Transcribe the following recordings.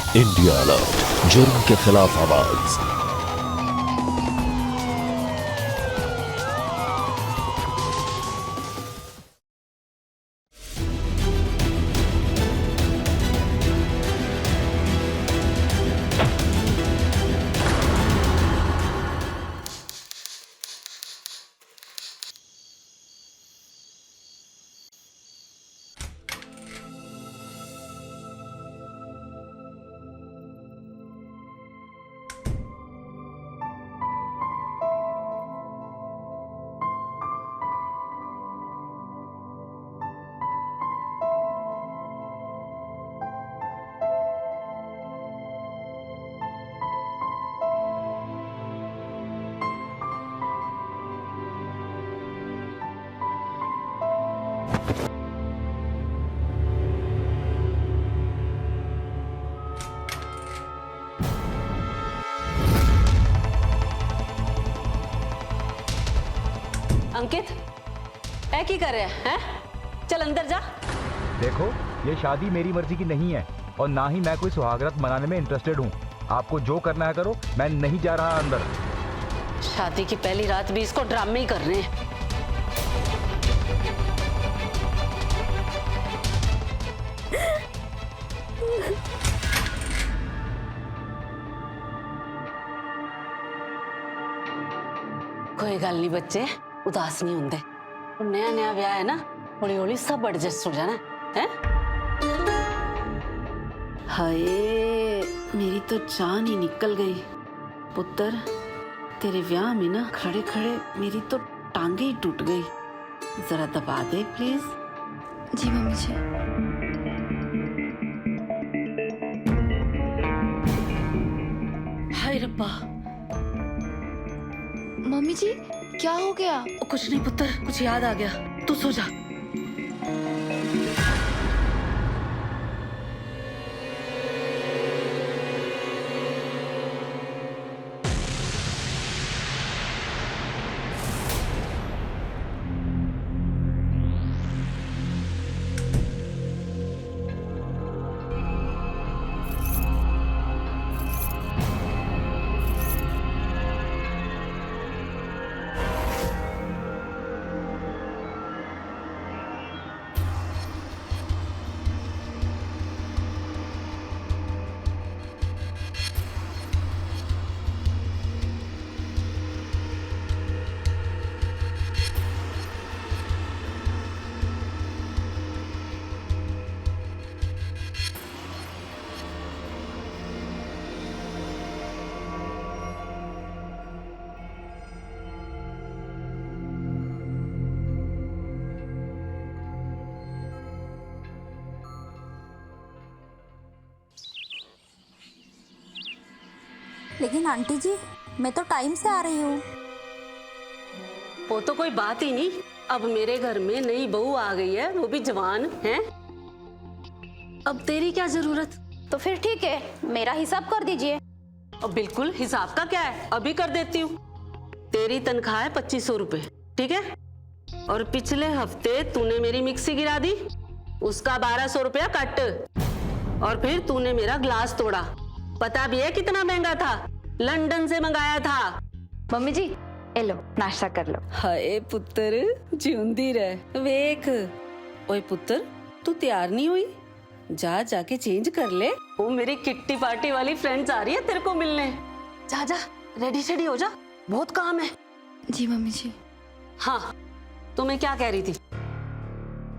India alert, जुर्म के खिलाफ आवाज। अंकित ऐ की कर रहे हैं? चल अंदर जा। देखो, ये शादी मेरी मर्जी की नहीं है और ना ही मैं कोई सुहागरात मनाने में इंटरेस्टेड हूँ। आपको जो करना है करो, मैं नहीं जा रहा अंदर। शादी की पहली रात भी इसको ड्रामे ही करने हैं। कोई गल नहीं बच्चे, उदास नहीं होंगे। नया नया ब्याह है ना, हौली हौली सब एडजस्ट हो जाना है। हाय, मेरी तो जान ही निकल गई। पुत्र, तेरे ब्याह में ना खड़े खड़े मेरी तो टांगे ही टूट गई। जरा दबा दे प्लीज। जी मम्मी जी। हाय रब्बा। मम्मी जी क्या हो गया? कुछ नहीं पुत्र, कुछ याद आ गया। तू सो जा। लेकिन आंटी जी, मैं तो टाइम से आ रही हूँ। वो तो कोई बात ही नहीं। अब मेरे घर में नई बहू आ गई है, वो भी जवान है। अब तेरी क्या जरूरत? तो फिर ठीक है, मेरा हिसाब कर दीजिए। अब बिल्कुल, हिसाब का क्या है, अभी कर देती हूँ। तेरी तनख्वाह है 2500 रुपए, ठीक है? और पिछले हफ्ते तूने मेरी मिक्सी गिरा दी, उसका 1200 रुपया कट। और फिर तूने मेरा ग्लास तोड़ा, पता भी है कितना महंगा था, लंदन से मंगाया था। मम्मी जी, ए लो नाश्ता कर लो। हाय पुत्र, जिंदी रह। वेख, ओए पुत्र, तू तैयार नहीं हुई? जा जाके चेंज कर ले। वो मेरी किट्टी पार्टी वाली फ्रेंड्स आ रही है तेरे को मिलने। जा जा, रेडी शेडी हो जा, बहुत काम है। जी मम्मी जी। हाँ, तो मैं क्या कह रही थी?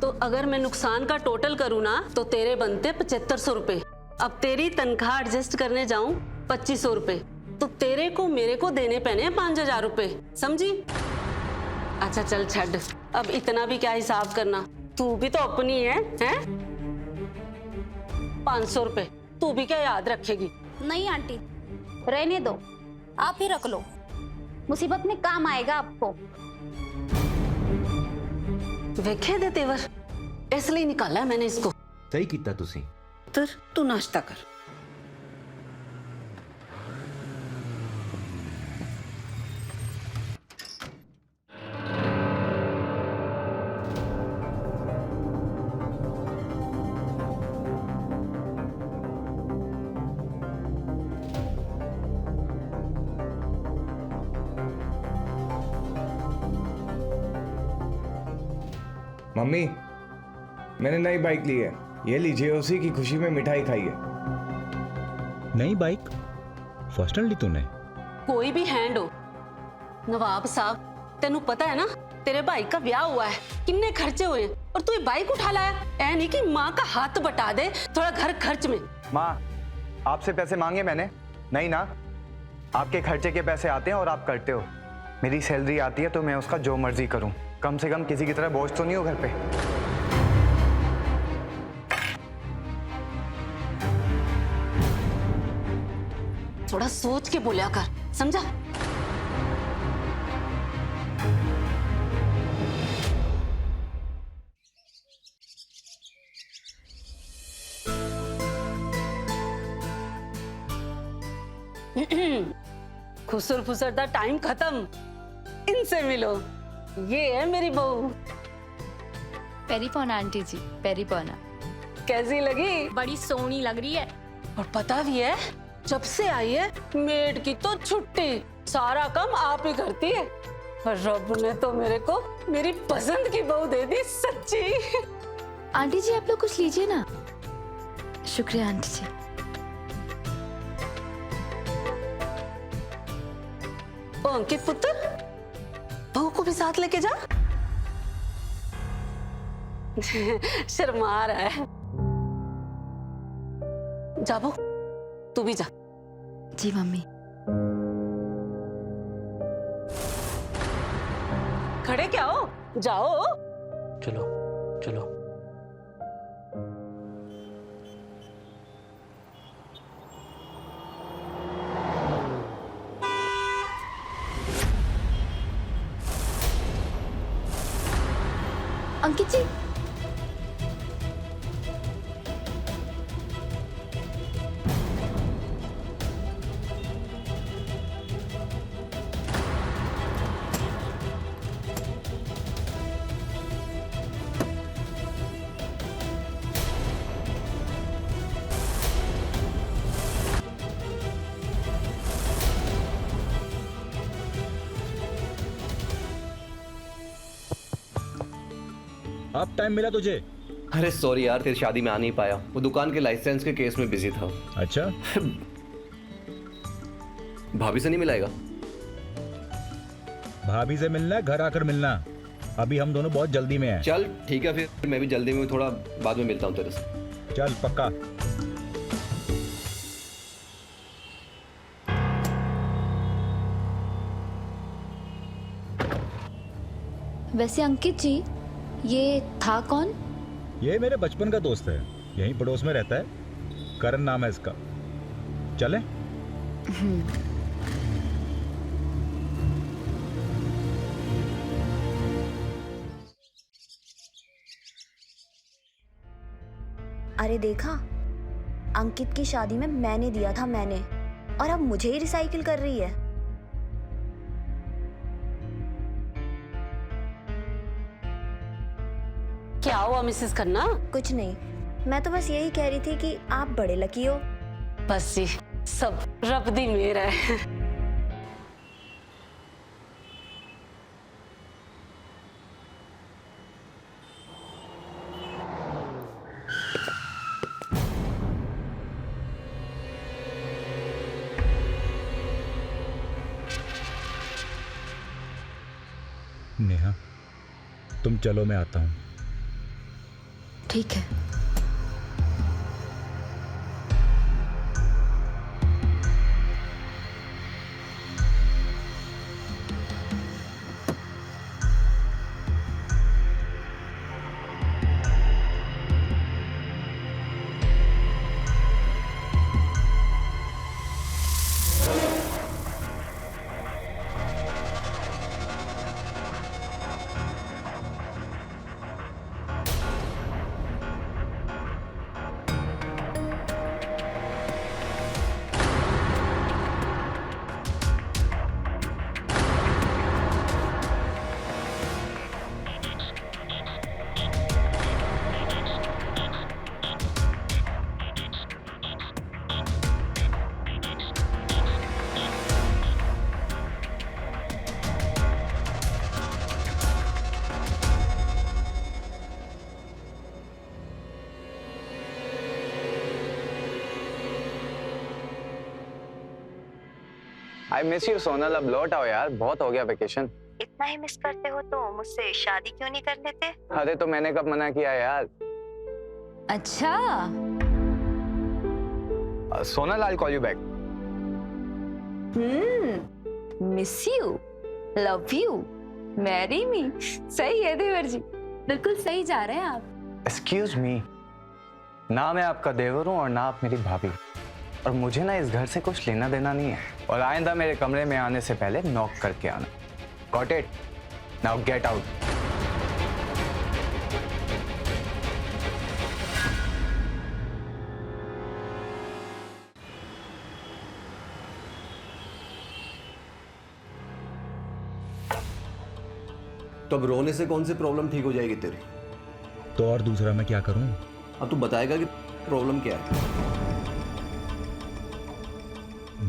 तो अगर मैं नुकसान का टोटल करूँ ना, तो तेरे बनते 7500 रुपए। अब तेरी तनख्वाह एडजस्ट करने जाऊं 2500 रुपए, तो तेरे को मेरे को देने पड़े 5000 रुपए, समझी? अच्छा चल छड़, अब इतना भी क्या हिसाब करना, तू भी तो अपनी है? 500 रुपए तू भी क्या याद रखेगी? नहीं आंटी, रहने दो, आप ही रख लो, मुसीबत में काम आएगा आपको। वेखे दे तेवर, इसलिए निकाला मैंने इसको। सही किया तुसी। तू नाश्ता कर। मम्मी, मैंने नई बाइक ली है, ये लीजिए, उसी की खुशी में मिठाई खाइए। नई बाइक फर्स्ट हैंड ली तूने? कोई भी हैंड हो नवाब साहब, तेनू पता है ना तेरे भाई का ब्याह हुआ है, कितने खर्चे हुए हैं, और तू ये बाइक उठा लाया। ऐ नहीं कि माँ का हाथ बटा दे थोड़ा घर खर्च में। माँ, आपसे पैसे मांगे मैंने? नहीं ना, आपके खर्चे के पैसे आते हैं और आप करते हो। मेरी सैलरी आती है तो मैं उसका जो मर्जी करूं, कम से कम किसी की तरह बोझ तो नहीं हो घर पे। थोड़ा सोच के बोलिया कर, समझा? खुसर फुसर दा टाइम खत्म, इनसे मिलो। ये है मेरी बहू। पेरीपोना आंटी जी, पेरीपोना। कैसी लगी? बड़ी सोहनी लग रही है। और पता भी है जब से आई है मेड की तो छुट्टी, सारा काम आप ही करती है। पर रब ने तो मेरे को मेरी पसंद की बहू दे दी, सच्ची। आंटी जी आप लोग कुछ लीजिए ना। शुक्रिया आंटी जी। ओ अंकित पुत्र, बहू को भी साथ लेके जा। शर्मा रहा है। जा बहू, तू भी जा। जी मम्मी। खड़े क्या हो, जाओ। चलो चलो। अंकित जी, अब टाइम मिला तुझे? अरे सॉरी यार, तेरी शादी में आ नहीं पाया, वो दुकान के लाइसेंस के केस में बिजी था। अच्छा। भाभी से नहीं मिलाएगा? भाभी से मिलना है, घर आकर मिलना। अभी हम दोनों बहुत जल्दी में हैं। चल ठीक है, फिर मैं भी जल्दी में हूँ, थोड़ा बाद में मिलता हूँ तेरे से। चल पक्का। वैसे अंकित जी ये था कौन? ये मेरे बचपन का दोस्त है, यहीं पड़ोस में रहता है। करण नाम है इसका। चले? अरे देखा, अंकित की शादी में मैंने दिया था, मैंने, और अब मुझे ही रिसाइकिल कर रही है। क्या हुआ मिसेस खन्ना? कुछ नहीं, मैं तो बस यही कह रही थी कि आप बड़े लकी हो। बस जी, सब रब दी मेहर है। नेहा, तुम चलो, मैं आता हूँ। ठीक है। आई मिस यू सोनल, अब लौट आओ यार, बहुत हो गया वेकेशन। इतना ही मिस करते हो तो मुझसे शादी क्यों नहीं कर लेते? अरे तो मैंने कब मना किया यार। अच्छा, Sonal, I call you back. Miss you, love you, marry me. सही है देवर जी, बिल्कुल सही जा रहे हैं आप। एक्सक्यूज मी, ना मैं आपका देवर हूँ और ना आप मेरी भाभी, और मुझे ना इस घर से कुछ लेना देना नहीं है। और आइंदा मेरे कमरे में आने से पहले नॉक करके आना। Got it? Now get out. तो अब रोने से कौन सी प्रॉब्लम ठीक हो जाएगी तेरी? तो और दूसरा मैं क्या करूं? अब तू बताएगा कि प्रॉब्लम क्या है?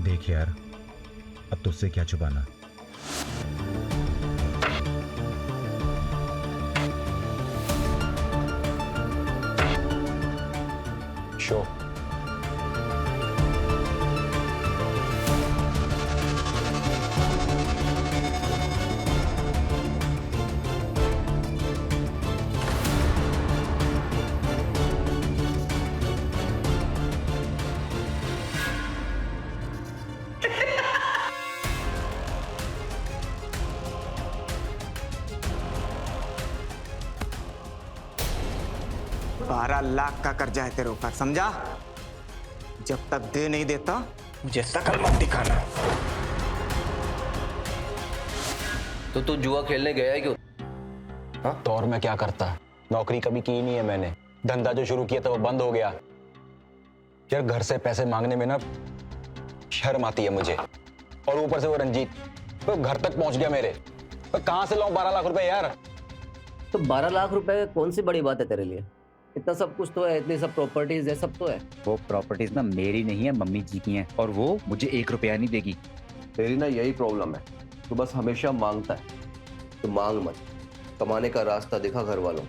देख यार, अब तुझसे क्या छुपाना। शो लाख का कर्जा है तेरे ऊपर, समझा? जब तक दे नहीं देता मुझे शकल मत दिखाना। तो तू जुआ खेलने गया है क्यों? हाँ, तो और मैं क्या करता? नौकरी कभी की नहीं है मैंने, धंधा जो शुरू किया था वो बंद हो गया। यार घर से पैसे मांगने में ना शर्म आती है मुझे, और ऊपर से वो रंजीत तो घर तक पहुंच गया मेरे। मैं कहां से लाऊं 12 लाख रुपए यार? तो 12 लाख रुपए कौन सी बड़ी बात है तेरे लिए? इतना सब कुछ तो है, इतनी सब प्रॉपर्टीज है, सब तो है। वो प्रॉपर्टीज ना मेरी नहीं है, मम्मी जी की हैं, और वो मुझे 1 रुपया नहीं देगी। तेरी ना यही प्रॉब्लम है, तू बस हमेशा मांगता है। तू मांग मत, कमाने का रास्ता दिखा घर वालों।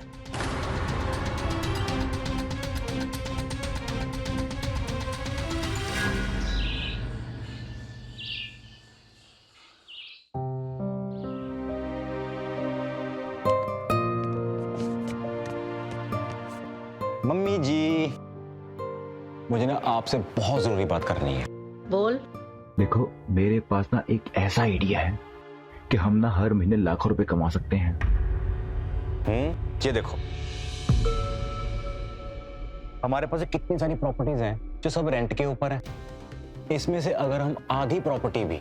मम्मी जी, मुझे ना आपसे बहुत जरूरी बात करनी है। बोल। देखो, मेरे पास ना एक ऐसा आइडिया है कि हम ना हर महीने लाखों रुपए कमा सकते हैं। ये देखो, हमारे पास कितनी सारी प्रॉपर्टीज हैं जो सब रेंट के ऊपर है। इसमें से अगर हम आधी प्रॉपर्टी भी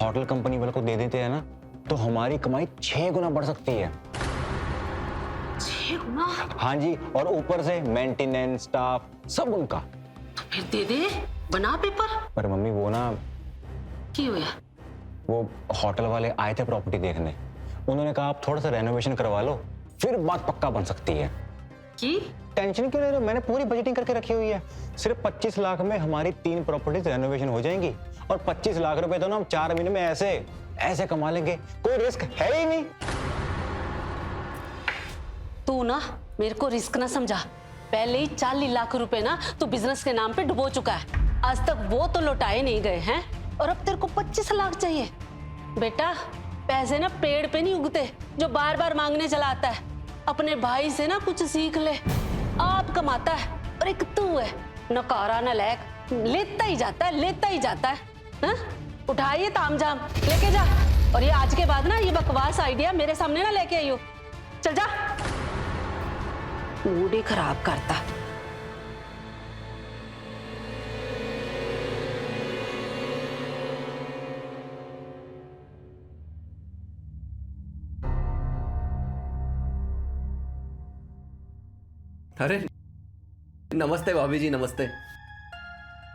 होटल कंपनी वालों को दे देते हैं ना, तो हमारी कमाई 6 गुना बढ़ सकती है। 6 गुना? हाँ जी, और ऊपर से मेंटेनेंस, स्टाफ, सब उनका। तो फिर दे दे, बना पेपर। पर मम्मी वो ना, क्यों है? वो होटल वाले आए थे प्रॉपर्टी देखने, उन्होंने कहा आप थोड़ा सा रेनोवेशन करवा लो, फिर बात पक्का बन सकती है। की? टेंशन क्यों ले रहे हो? मैंने पूरी बजटिंग करके रखी हुई है। सिर्फ 25 लाख में हमारी 3 प्रॉपर्टीज रेनोवेशन हो जाएंगी, और 25 लाख रुपए तो ना हम 4 महीने में ऐसे ऐसे कमा लेंगे, कोई रिस्क है ही नहीं। तू ना मेरे को रिस्क ना समझा। पहले ही 40 लाख रुपए ना तू बिजनेस के नाम पे डुबो चुका है। आज तक वो तो लौटाए नहीं गए हैं, और अब तेरे को 25 लाख चाहिए। बेटा, पैसे ना पेड़ पे नहीं उगते जो बार बार मांगने चला आता है। अपने भाई से ना कुछ सीख ले। आप कमाता है और एक तू है नकारा नालायक, लेता ही जाता है, लेता ही जाता है। हाँ? उठाइए तामझाम, लेके जा। और ये आज के बाद ना ये बकवास आइडिया मेरे सामने ना लेके आई हो। चल जा, मूड ही खराब करता। अरे नमस्ते भाभी जी, नमस्ते।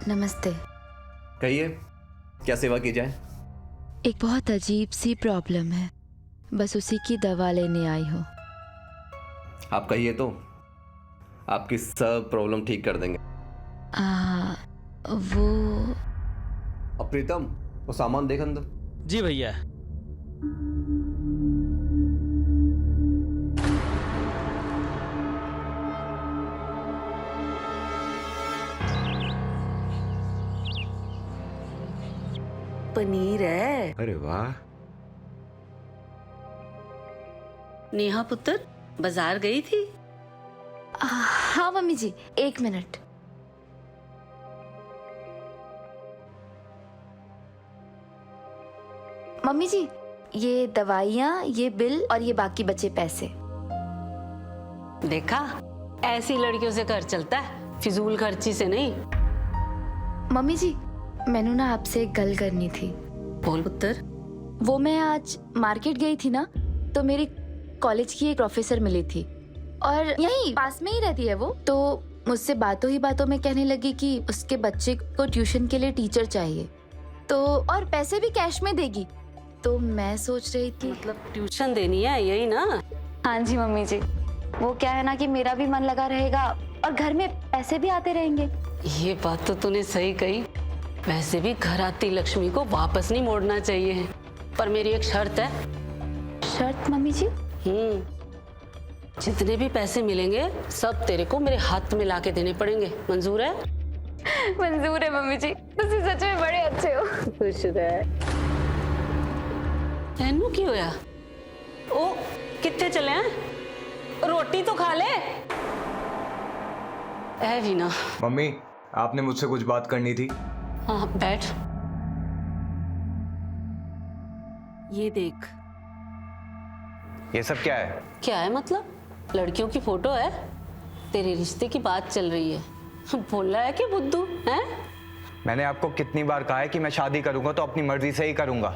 नमस्ते। कहिए, क्या सेवा की जाए? एक बहुत अजीब सी प्रॉब्लम है, बस उसी की दवा लेने आई हूँ। आप कहिए तो आपकी सब प्रॉब्लम ठीक कर देंगे। वो अब प्रीतम, वो सामान देख अंदर। जी भैया। पनीर है। अरे वाह। नेहा पुत्र बाजार गई थी? हाँ मम्मी जी, 1 मिनट। मम्मी जी, ये दवाइयाँ, ये बिल और ये बाकी बचे पैसे। देखा, ऐसी लड़कियों से घर चलता है, फिजूल खर्ची से नहीं। मम्मी जी, मैंने ना आपसे एक गल करनी थी। बोल पुत्र। वो मैं आज मार्केट गई थी ना, तो मेरी कॉलेज की एक प्रोफेसर मिली थी और यहीं पास में ही रहती है वो। तो मुझसे बातों ही बातों में कहने लगी कि उसके बच्चे को ट्यूशन के लिए टीचर चाहिए, तो और पैसे भी कैश में देगी। तो मैं सोच रही थी, मतलब ट्यूशन देनी है, यही ना? हाँ जी मम्मी जी, वो क्या है ना कि मेरा भी मन लगा रहेगा और घर में पैसे भी आते रहेंगे। ये बात तो तूने सही कही। वैसे भी घर आती लक्ष्मी को वापस नहीं मोड़ना चाहिए, पर मेरी एक शर्त है। शर्त मम्मी जी? जितने भी पैसे मिलेंगे सब तेरे को मेरे हाथ में लाके देने पड़ेंगे। मंजूर है? मंजूर है मम्मी जी, तुम सच में बड़े अच्छे हो। खुश रह। तेनू की होया? ओ कितने चले हैं? रोटी तो खा ले। है भी ना। मम्मी, आपने मुझसे कुछ बात करनी थी। हाँ बैठ। ये देख। ये सब क्या है? क्या है मतलब? लड़कियों की फोटो है, तेरे रिश्ते की बात चल रही है। बोल रहा है कि बुद्धू है? मैंने आपको कितनी बार कहा है कि मैं शादी करूंगा तो अपनी मर्जी से ही करूंगा।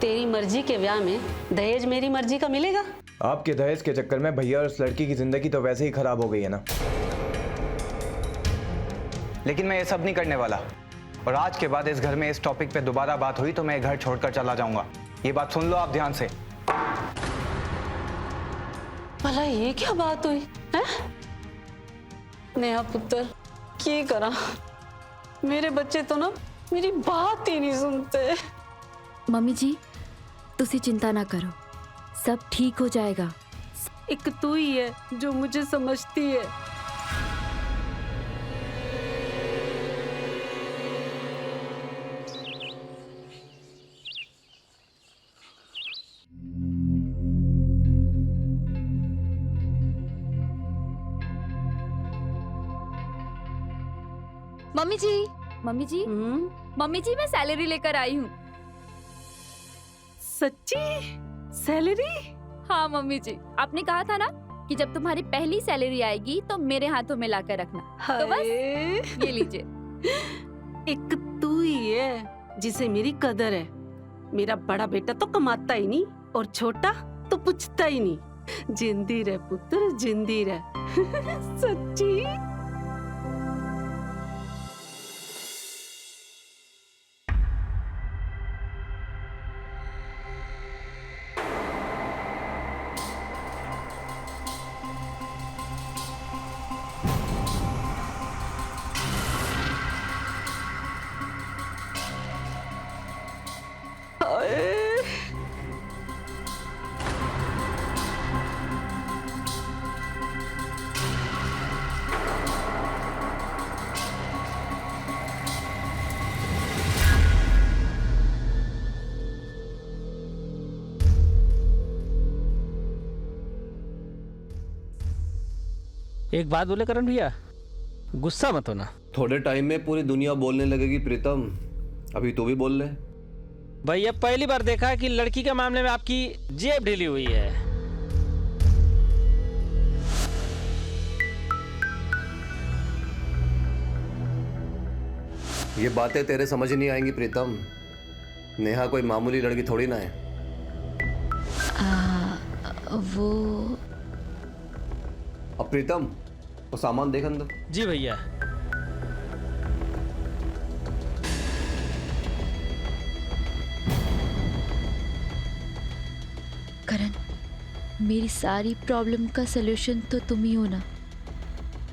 तेरी मर्जी के ब्याह में दहेज मेरी मर्जी का मिलेगा? आपके दहेज के चक्कर में भैया और उस लड़की की जिंदगी तो वैसे ही खराब हो गई है ना। लेकिन मैं ये सब नहीं करने वाला, और आज के बाद इस घर में इस टॉपिक पे दोबारा बात हुई तो मैं घर छोड़कर चला जाऊंगा। ये बात सुन लो आप ध्यान से। भला ये क्या बात हुई है? नेहा पुत्र, की करा? मेरे बच्चे तो ना मेरी बात ही नहीं सुनते। मम्मी जी, तुसी चिंता ना करो, सब ठीक हो जाएगा। एक तू ही है जो मुझे समझती है। मम्मी जी, मम्मी जी, मम्मी जी, मैं सैलरी लेकर आई हूँ। सच्ची? सैलरी? हाँ मम्मी जी, आपने कहा था ना कि जब तुम्हारी पहली सैलरी आएगी तो मेरे हाथों में लाकर रखना। तो बस ये लीजिए। एक तू ही है जिसे मेरी कदर है। मेरा बड़ा बेटा तो कमाता ही नहीं और छोटा तो पूछता ही नहीं। जिंदी रह पुत्र, जिंदी रह। सच्ची? एक बात बोले करण भैया, गुस्सा मत होना। थोड़े टाइम में पूरी दुनिया बोलने लगेगी प्रीतम, अभी तू भी बोल ले। भैया पहली बार देखा कि लड़की के मामले में आपकी जेब ढीली हुई है। ये बातें तेरे समझ नहीं आएंगी प्रीतम। नेहा कोई मामूली लड़की थोड़ी ना है। वो अब प्रीतम, वो सामान देख अंदर। जी भैया। करण, मेरी सारी प्रॉब्लम का सलूशन तो तुम ही हो ना।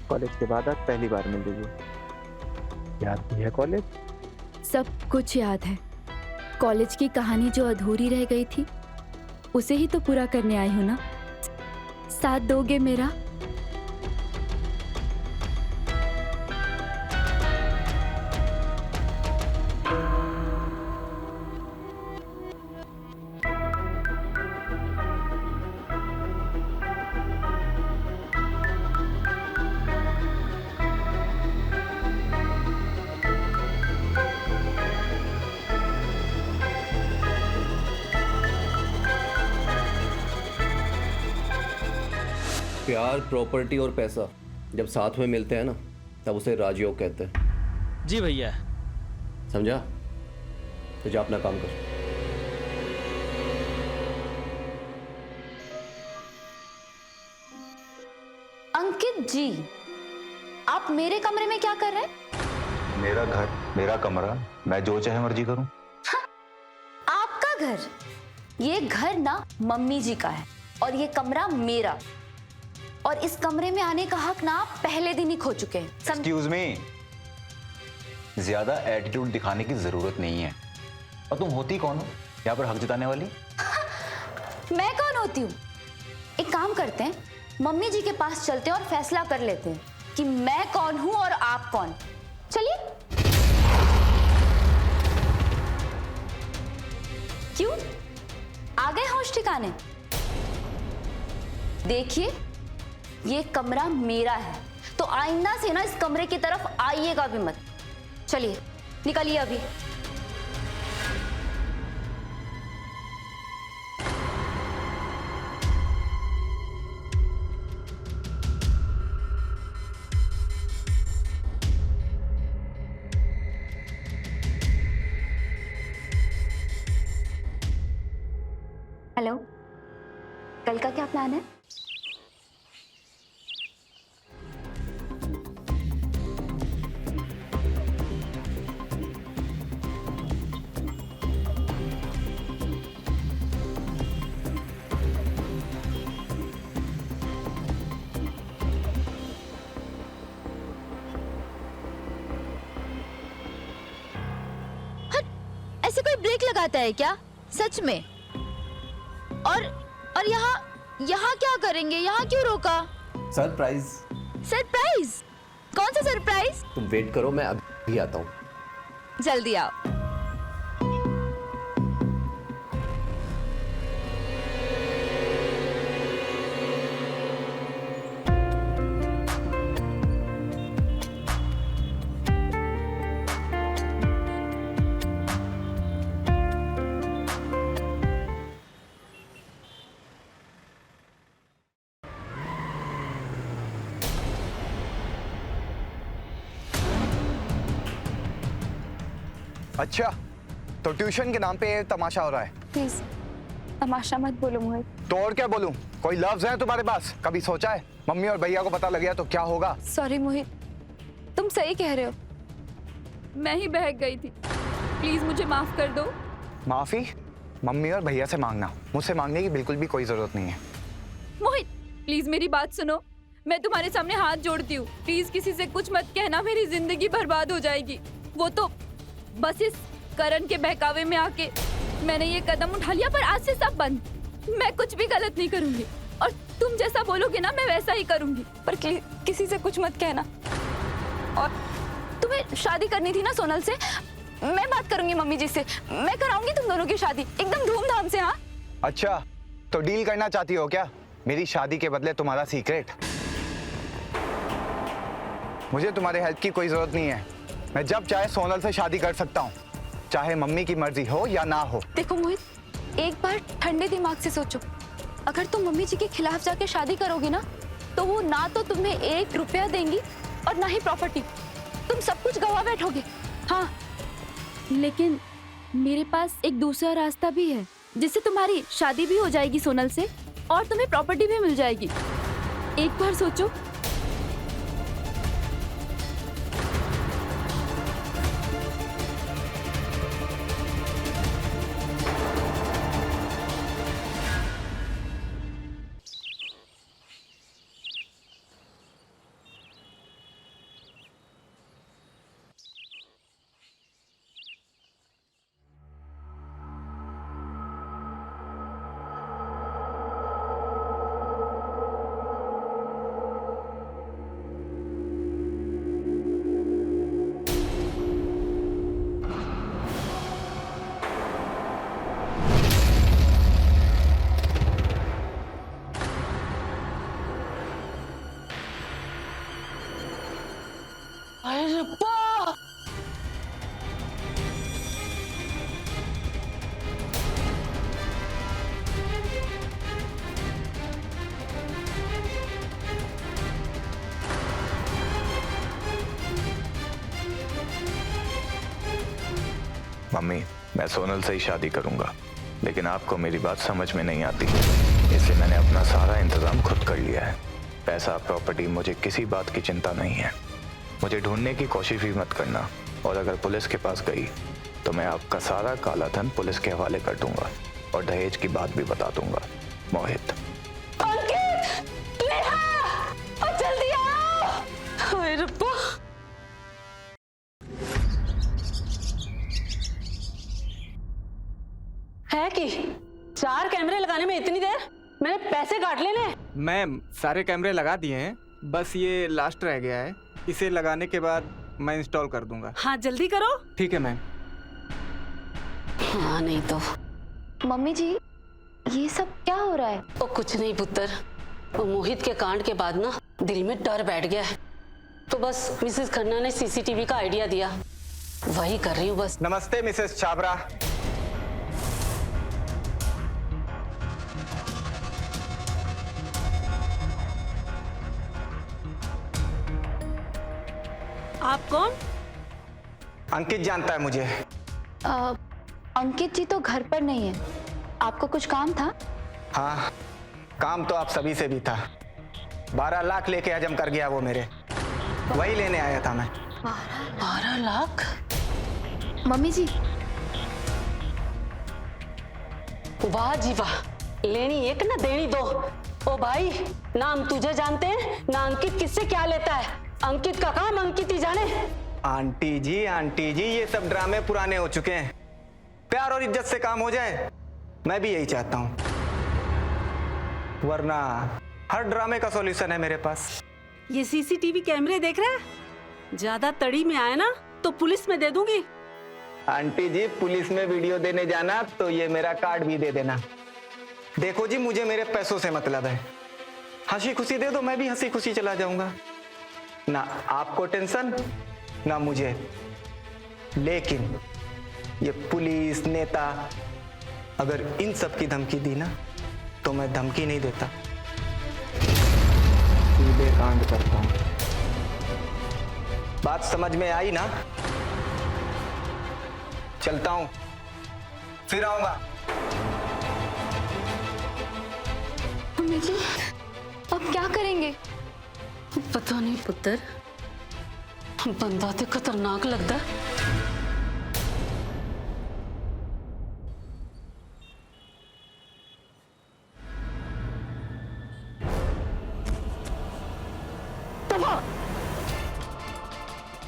कॉलेज के बाद आज पहली बार मिल रही हो। याद भी है कॉलेज? सब कुछ याद है। कॉलेज की कहानी जो अधूरी रह गई थी उसे ही तो पूरा करने आई हूं ना। साथ दोगे मेरा? प्यार, प्रॉपर्टी और पैसा जब साथ में मिलते हैं ना, तब उसे राजयोग कहते हैं। जी भैया। समझा? तो जा अपना काम कर। अंकित जी, आप मेरे कमरे में क्या कर रहे हैं? मेरा घर, मेरा कमरा, मैं जो चाहे मर्जी करूं। आपका घर? ये घर ना मम्मी जी का है और ये कमरा मेरा, और इस कमरे में आने का हक ना आप पहले दिन ही खो चुके हैं। एक्सक्यूज मी, ज्यादा एटीट्यूड दिखाने की जरूरत नहीं है। और तुम होती कौन हो यहाँ पर हक जताने वाली? मैं कौन होती हूँ? एक काम करते हैं, मम्मी जी के पास चलते हैं और फैसला कर लेते हैं कि मैं कौन हूं और आप कौन। चलिए। क्यों आ गए होश ठिकाने? देखिए, ये कमरा मेरा है, तो आइंदा से ना इस कमरे की तरफ आइएगा भी मत। चलिए निकलिए अभी। हेलो, कल का क्या प्लान है? ऐसे कोई ब्रेक लगाता है क्या सच में? और यहाँ क्या करेंगे? यहाँ क्यों रोका? सरप्राइज। सरप्राइज? कौन सा सरप्राइज? तुम वेट करो, मैं अभी आता हूँ। जल्दी आओ। अच्छा, तो ट्यूशन के नाम पे ये तमाशा हो रहा है? प्लीज तमाशा मत बोलो मोहित। तो और क्या बोलूं? कोई लफ्ज है तुम्हारे पास? कभी सोचा है मम्मी और भैया को पता लग गया तो क्या होगा? सॉरी मोहित, तुम सही कह रहे हो, मैं ही बहक गई थी। प्लीज मुझे माफ कर दो। माफी मम्मी और भैया से मांगना, मुझसे मांगने की बिल्कुल भी कोई जरूरत नहीं है। मोहित प्लीज मेरी बात सुनो, मैं तुम्हारे सामने हाथ जोड़ती हूँ, प्लीज किसी से कुछ मत कहना, मेरी जिंदगी बर्बाद हो जाएगी। वो तो बस इस करण के बहकावे में आके मैंने ये कदम उठा लिया, पर आज से सब बंद। मैं कुछ भी गलत नहीं करूंगी और तुम जैसा बोलोगे ना मैं वैसा ही करूंगी, पर किसी से कुछ मत कहना। और तुम्हें शादी करनी थी ना सोनल से, मैं बात करूंगी मम्मी जी से, मैं कराऊंगी तुम दोनों की शादी एकदम धूमधाम से। हाँ अच्छा, तो डील करना चाहती हो क्या? मेरी शादी के बदले तुम्हारा सीक्रेट? मुझे तुम्हारे हेल्प की कोई जरूरत नहीं है, मैं जब चाहे सोनल से शादी कर सकता हूँ, चाहे मम्मी की मर्जी हो या ना हो। देखो मोहित, एक बार ठंडे दिमाग से सोचो, अगर तुम मम्मी जी के खिलाफ जाके शादी करोगी ना, तो वो ना तो तुम्हें 1 रुपया देंगी और ना ही प्रॉपर्टी, तुम सब कुछ गवा बैठोगे। हाँ, लेकिन मेरे पास एक दूसरा रास्ता भी है, जिससे तुम्हारी शादी भी हो जाएगी सोनल से और तुम्हें प्रॉपर्टी भी मिल जाएगी। एक बार सोचो। मम्मी, मैं सोनल से ही शादी करूंगा, लेकिन आपको मेरी बात समझ में नहीं आती, इसलिए मैंने अपना सारा इंतजाम खुद कर लिया है। पैसा, प्रॉपर्टी, मुझे किसी बात की चिंता नहीं है। मुझे ढूंढने की कोशिश भी मत करना, और अगर पुलिस के पास गई तो मैं आपका सारा काला धन पुलिस के हवाले कर दूंगा और दहेज की बात भी बता दूंगा। मोहित। अंकित, नेहा, और जल्दी आओ। हाय रब्बा। है कि 4 कैमरे लगाने में इतनी देर? मैंने पैसे काट लेने। मैम, सारे कैमरे लगा दिए हैं, बस ये लास्ट रह गया है। इसे लगाने के बाद मैं इंस्टॉल कर दूंगा। हाँ जल्दी करो। ठीक है मैम। हाँ नहीं तो। मम्मी जी, ये सब क्या हो रहा है? ओ कुछ नहीं पुत्र, वो मोहित के कांड के बाद ना दिल में डर बैठ गया है, तो बस मिसेस खन्ना ने सीसीटीवी का आइडिया दिया, वही कर रही हूँ बस। नमस्ते मिसेस छाबरा। आप कौन? अंकित जानता है मुझे। अंकित जी तो घर पर नहीं है, आपको कुछ काम था? हाँ, काम तो आप सभी से भी था। 12 लाख लेके हजम कर गया वो मेरे, वही लेने आया था मैं। 12 लाख? मम्मी जी, वाह जी वाह, लेनी एक ना देनी दो। ओ भाई, ना हम तुझे जानते हैं ना अंकित किससे क्या लेता है। अंकित का काम अंकित ही जाने। आंटी जी, ये सब ड्रामे पुराने हो चुके हैं। प्यार और इज्जत से काम हो जाए, मैं भी यही चाहता हूँ, वरना हर ड्रामे का सॉल्यूशन है मेरे पास। ये सीसीटीवी कैमरे देख रहा है? ज्यादा तड़ी में आया ना तो पुलिस में दे दूंगी। आंटी जी, पुलिस में वीडियो देने जाना तो ये मेरा कार्ड भी दे देना। देखो जी, मुझे मेरे पैसों से मतलब है। हंसी खुशी दे दो, मैं भी हंसी खुशी चला जाऊंगा, ना आपको टेंशन ना मुझे। लेकिन ये पुलिस नेता अगर इन सब की धमकी दी ना, तो मैं धमकी नहीं देता, सीधे कांड करता हूं। बात समझ में आई ना? चलता हूं, फिर आऊंगा। मम्मी जी, अब क्या करेंगे? पता नहीं पुत्र, बंदा तो खतरनाक लगता है।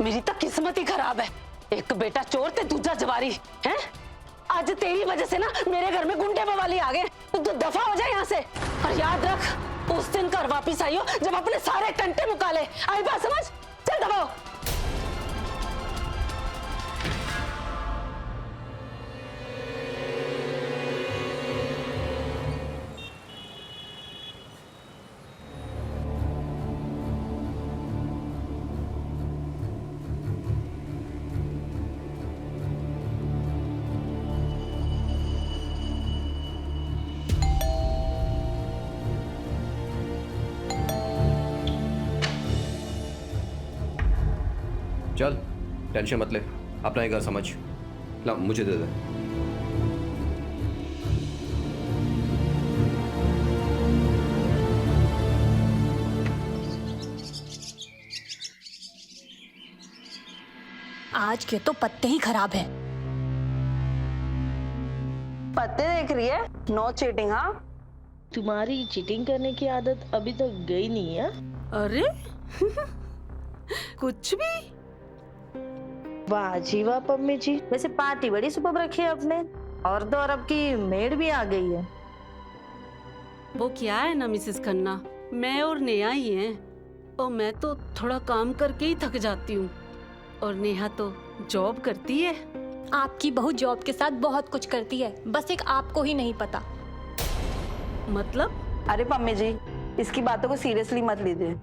मेरी तो किस्मत ही खराब है, एक बेटा चोर ते दूजा जवारी है। आज तेरी वजह से ना मेरे घर में गुंडे बवाली आ गए, तो दफा हो जाए यहाँ से। और याद रख, उस दिन घर वापिस आई हो जब अपने सारे टंटे मुका ले। आई बात समझ? चल दबाओ। चल, टेंशन मत ले, अपना ही घर समझ। ला, मुझे दे दे। आज के तो पत्ते ही खराब हैं। पत्ते देख रही है? No cheating. हाँ, तुम्हारी चीटिंग करने की आदत अभी तक गई नहीं है। अरे कुछ भी। वाह जी वाह पम्मी जी, वैसे पार्टी बड़ी सुबह रखी है आपने, और 2 अरब की मेड भी आ गई है। वो क्या है ना मिसेस खन्ना, मैं और नेहा ही हैं, और मैं तो थोड़ा काम करके ही थक जाती हूँ, और नेहा तो जॉब करती है। आपकी बहू जॉब के साथ बहुत कुछ करती है, बस एक आपको ही नहीं पता। मतलब? अरे पम्मी जी, इसकी बातों को सीरियसली मत लीजिए,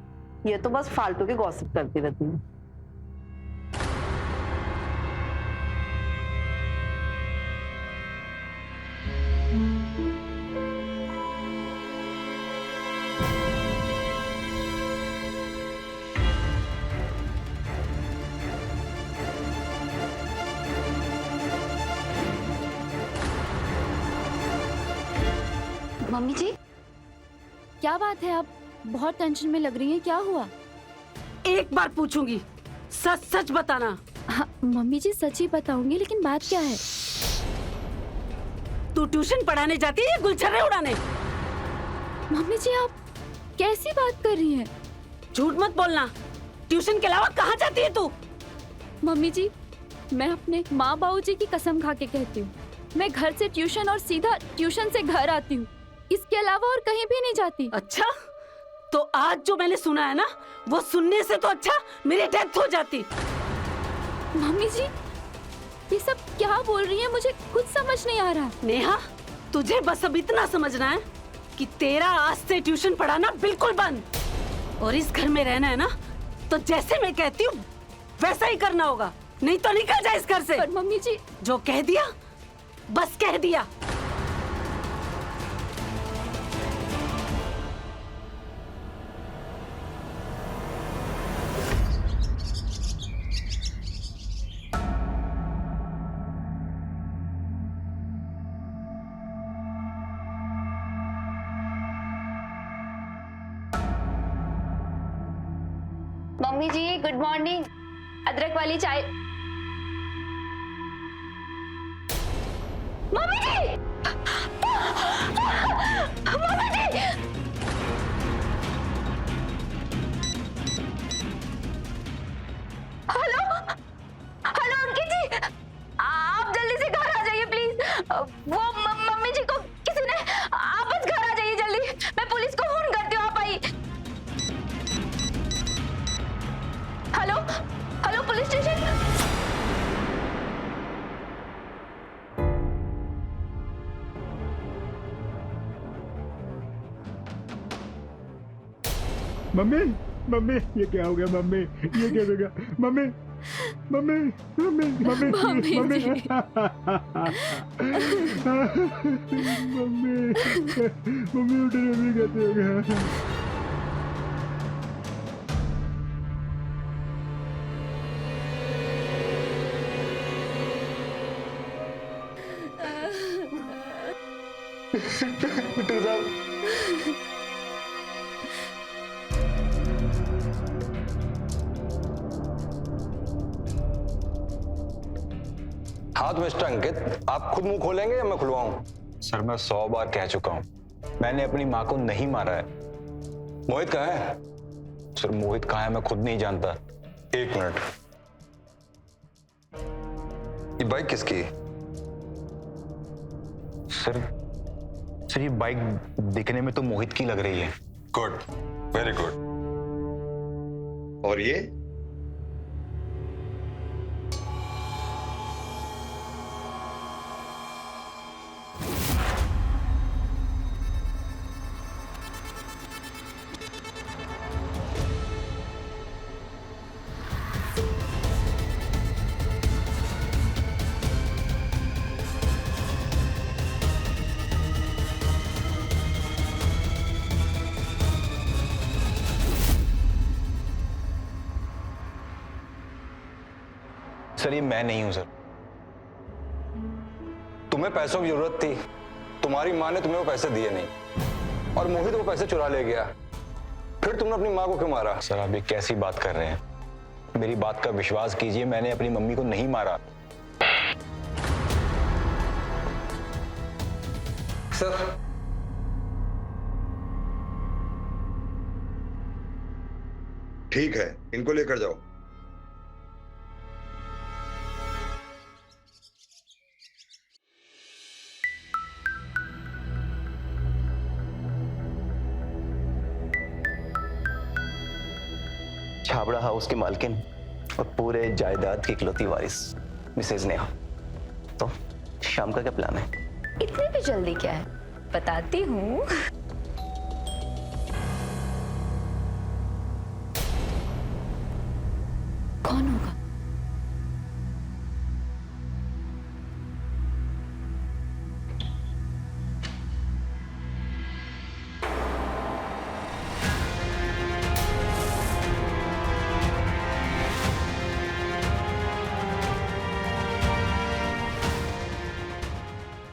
ये तो बस फालतू के गॉसिप करती रहती है। मम्मी जी, क्या बात है? आप बहुत टेंशन में लग रही हैं, क्या हुआ? एक बार पूछूंगी, सच सच बताना। हाँ मम्मी जी, सच ही बताऊंगी, लेकिन बात क्या है? तू ट्यूशन पढ़ाने जाती है या गुलछर्रे उड़ाने? मम्मी जी, आप कैसी बात कर रही हैं? झूठ मत बोलना। ट्यूशन के अलावा कहाँ जाती है तू? मम्मी जी, मैं अपने माँ बाबू जी की कसम खा के कहती हूँ, मैं घर से ट्यूशन और सीधा ट्यूशन से घर आती हूँ, इसके अलावा और कहीं भी नहीं जाती। अच्छा, तो आज जो मैंने सुना है ना, वो सुनने से तो अच्छा मेरी डेथ हो जाती। मम्मी जी, ये सब क्या बोल रही हैं? मुझे कुछ समझ नहीं आ रहा। नेहा, तुझे बस अब इतना समझना है कि तेरा आज से ट्यूशन पढ़ाना बिल्कुल बंद, और इस घर में रहना है ना, तो जैसे मैं कहती हूँ वैसा ही करना होगा, नहीं तो निकल जा इस घर से। पर मम्मी जी, जो कह दिया बस कह दिया। मम्मी जी, गुड मॉर्निंग। अदरक वाली चाय। मम्मी जी! मम्मी जी! हेलो, हेलो अंकित जी, आप जल्दी से घर आ जाइए प्लीज। वो मम्मी जी को किसी ने, आप बस घर आ जाइए जल्दी, मैं पुलिस को फोन करती हूँ, आप आइए। Hello, hello police station. Mummy, mummy, ये क्या हो गया? मम्मी, ये क्या हो गया? Mummy, mummy, mummy, mummy, mummy, mummy, mummy उठ रही, मम्मी कैसे हो गया? बिट्टू साहब, हाँ तो मिस्टर अंकित, आप खुद मुंह खोलेंगे या मैं खुलवाऊं? सर, मैं 100 बार कह चुका हूं, मैंने अपनी माँ को नहीं मारा है। मोहित कहाँ है? सर, मोहित कहाँ है मैं खुद नहीं जानता। 1 मिनट। ये बाइक किसकी है? सर ये बाइक दिखने में तो मोहित की लग रही है। Good, very good. और ये? सर, ये मैं नहीं हूं सर। तुम्हें पैसों की जरूरत थी, तुम्हारी माँ ने तुम्हें वो पैसे दिए नहीं, और मोहित वो पैसे चुरा ले गया। फिर तुमने अपनी माँ को क्यों मारा? सर, आप ये कैसी बात कर रहे हैं? मेरी बात का विश्वास कीजिए, मैंने अपनी मम्मी को नहीं मारा। सर, ठीक है, इनको लेकर जाओ। छाबड़ा हाउस की मालकिन और पूरे जायदाद की इकलौती वारिस मिसेज नेहा। तो शाम का क्या प्लान है? इतनी भी जल्दी क्या है, बताती हूँ। कौन होगा?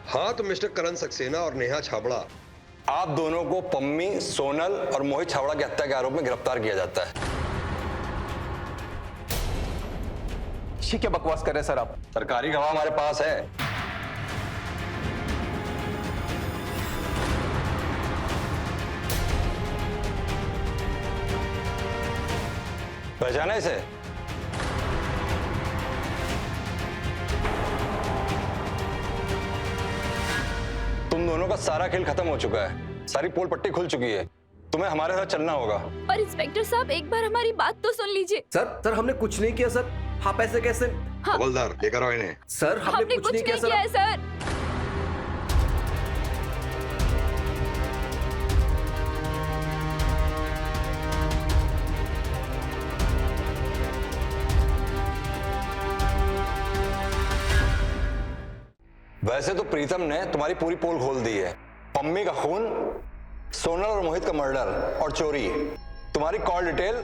हाँ तो मिस्टर करण सक्सेना और नेहा छाबड़ा, आप दोनों को पम्मी, सोनल और मोहित छावड़ा की हत्या के आरोप में गिरफ्तार किया जाता है। ये क्या बकवास कर रहे हैं सर आप? सरकारी गवाह हमारे पास है। पहचाना इसे? तुम दोनों का सारा खेल खत्म हो चुका है, सारी पोल पट्टी खुल चुकी है, तुम्हें हमारे साथ चलना होगा। पर इंस्पेक्टर साहब एक बार हमारी बात तो सुन लीजिए। सर हमने कुछ नहीं किया सर। आप ऐसे कैसे? हवलदार लेकर आओ इन्हें। सर हमने कुछ नहीं किया है सर। वैसे तो प्रीतम ने तुम्हारी पूरी पोल खोल दी है। पम्मी का खून, सोनल और मोहित का मर्डर और चोरी, तुम्हारी कॉल डिटेल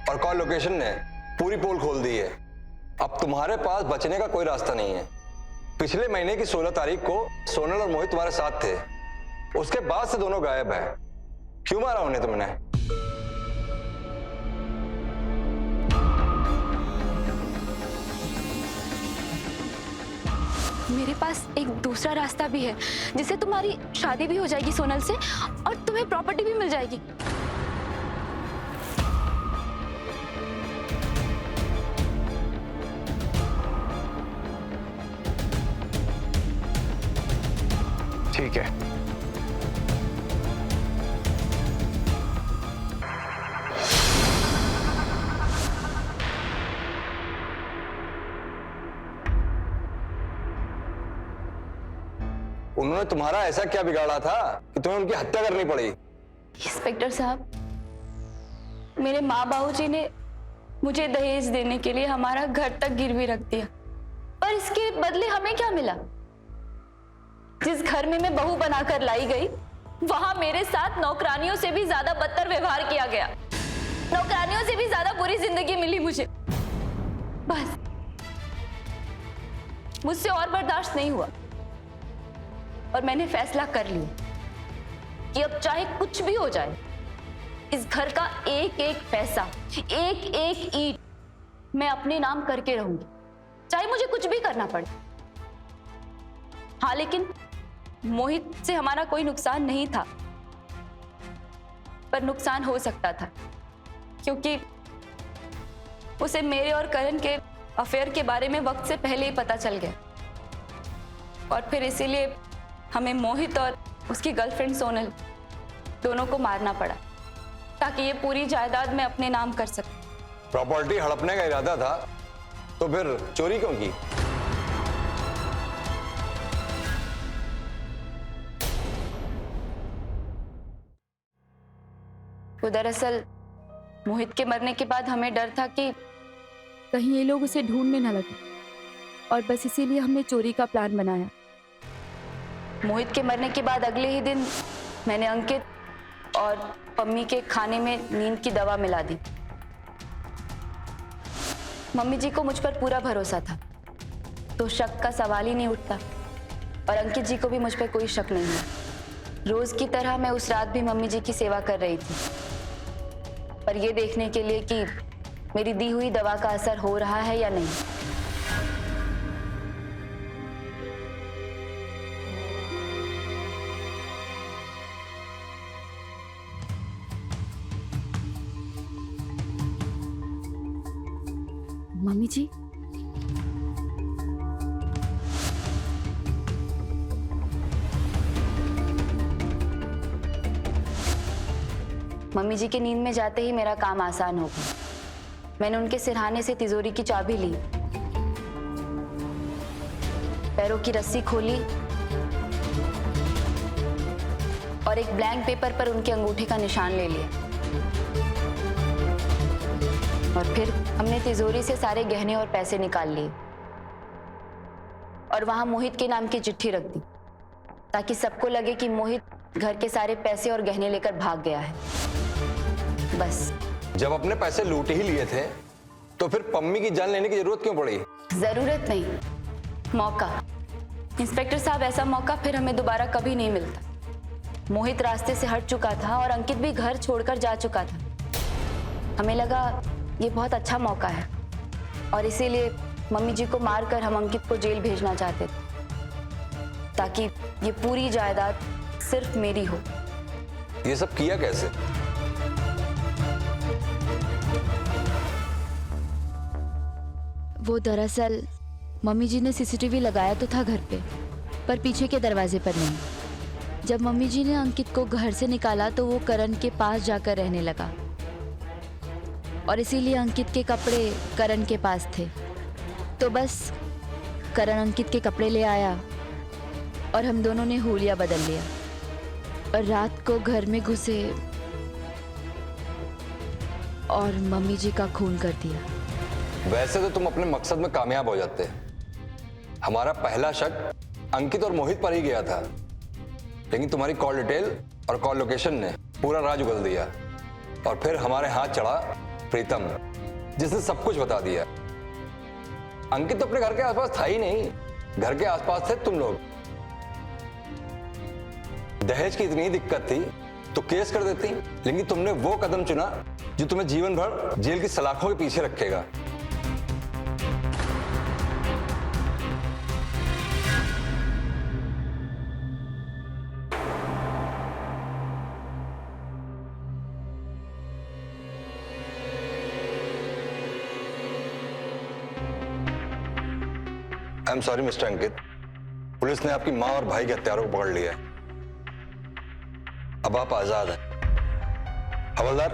और कॉल लोकेशन ने पूरी पोल खोल दी है। अब तुम्हारे पास बचने का कोई रास्ता नहीं है। पिछले महीने की 16 तारीख को सोनल और मोहित तुम्हारे साथ थे, उसके बाद से दोनों गायब है। क्यों मारा उन्हें तुमने? मेरे पास एक दूसरा रास्ता भी है, जिससे तुम्हारी शादी भी हो जाएगी सोनल से और तुम्हें प्रॉपर्टी भी मिल जाएगी। ठीक है। उन्होंने तुम्हारा ऐसा क्या बिगाड़ा था कि तुम्हें उनकी हत्या करनी पड़ी? इंस्पेक्टर साहब, मेरे माँ बाबूजी ने मुझे दहेज देने के लिए हमारा घर तक गिरवी रख दिया, पर इसके बदले हमें क्या मिला? जिस घर में मैं बहू बनाकर लाई गई, वहां मेरे साथ नौकरानियों से भी ज्यादा बदतर व्यवहार किया गया। नौकरानियों से भी ज्यादा बुरी जिंदगी मिली मुझे। बस मुझसे और बर्दाश्त नहीं हुआ और मैंने फैसला कर लिया कि अब चाहे कुछ भी हो जाए, इस घर का एक एक पैसा, एक एक ईंट मैं अपने नाम करके रहूंगी, चाहे मुझे कुछ भी करना पड़े। हाँ, लेकिन मोहित से हमारा कोई नुकसान नहीं था, पर नुकसान हो सकता था क्योंकि उसे मेरे और करण के अफेयर के बारे में वक्त से पहले ही पता चल गया और फिर इसीलिए हमें मोहित और उसकी गर्लफ्रेंड सोनल दोनों को मारना पड़ा ताकि ये पूरी जायदाद में अपने नाम कर सके। प्रॉपर्टी हड़पने का इरादा था तो फिर चोरी क्यों की? वो दरअसल मोहित के मरने के बाद हमें डर था कि कहीं ये लोग उसे ढूंढने न लगे और बस इसीलिए हमने चोरी का प्लान बनाया। मोहित के मरने के बाद अगले ही दिन मैंने अंकित और पम्मी के खाने में नींद की दवा मिला दी। मम्मी जी को मुझ पर पूरा भरोसा था तो शक का सवाल ही नहीं उठता और अंकित जी को भी मुझ पर कोई शक नहीं है। रोज की तरह मैं उस रात भी मम्मी जी की सेवा कर रही थी, पर यह देखने के लिए कि मेरी दी हुई दवा का असर हो रहा है या नहीं। मम्मी जी, मम्मी जी की नींद में जाते ही मेरा काम आसान हो गया। मैंने उनके सिरहाने से तिजोरी की चाबी ली, पैरों की रस्सी खोली और एक ब्लैंक पेपर पर उनके अंगूठे का निशान ले लिया और फिर हमने तिजोरी से सारे गहने और पैसे निकाल लिए और वहां मोहित के नाम की चिट्ठी रख दी ताकि सबको लगे कि मोहित घर के सारे पैसे और गहने लेकर भाग गया है। बस जब अपने पैसे लूट ही लिए थे तो फिर पम्मी की जान लेने की जरूरत क्यों पड़ी? जरूरत नहीं, मौका। इंस्पेक्टर साहब, ऐसा मौका फिर हमें दोबारा कभी नहीं मिलता। मोहित रास्ते से हट चुका था और अंकित भी घर छोड़कर जा चुका था। हमें लगा ये बहुत अच्छा मौका है और इसीलिए मम्मी जी को मारकर हम अंकित को जेल भेजना चाहते थे ताकि ये पूरी जायदाद सिर्फ मेरी हो। ये सब किया कैसे? वो दरअसल मम्मी जी ने सीसीटीवी लगाया तो था घर पे, पर पीछे के दरवाजे पर नहीं। जब मम्मी जी ने अंकित को घर से निकाला तो वो करण के पास जाकर रहने लगा और इसीलिए अंकित के कपड़े करण के पास थे। तो बस करण अंकित के कपड़े ले आया और हम दोनों ने हुलिया बदल लिया और रात को घर में घुसे और मम्मी जी का खून कर दिया। वैसे तो तुम अपने मकसद में कामयाब हो जाते। हमारा पहला शक अंकित और मोहित पर ही गया था, लेकिन तुम्हारी कॉल डिटेल और कॉल लोकेशन ने पूरा राज उगल दिया और फिर हमारे हाथ चढ़ा प्रीतम, जिसने सब कुछ बता दिया। अंकित तो अपने घर के आसपास था ही नहीं, घर के आसपास थे तुम लोग। दहेज की इतनी दिक्कत थी तो केस कर देती, लेकिन तुमने वो कदम चुना जो तुम्हें जीवन भर जेल की सलाखों के पीछे रखेगा। I am sorry mister Ankit, police ने आपकी मां और भाई के हत्यारों को पकड़ लिया है। अब आप आजाद हैं। हवलदार,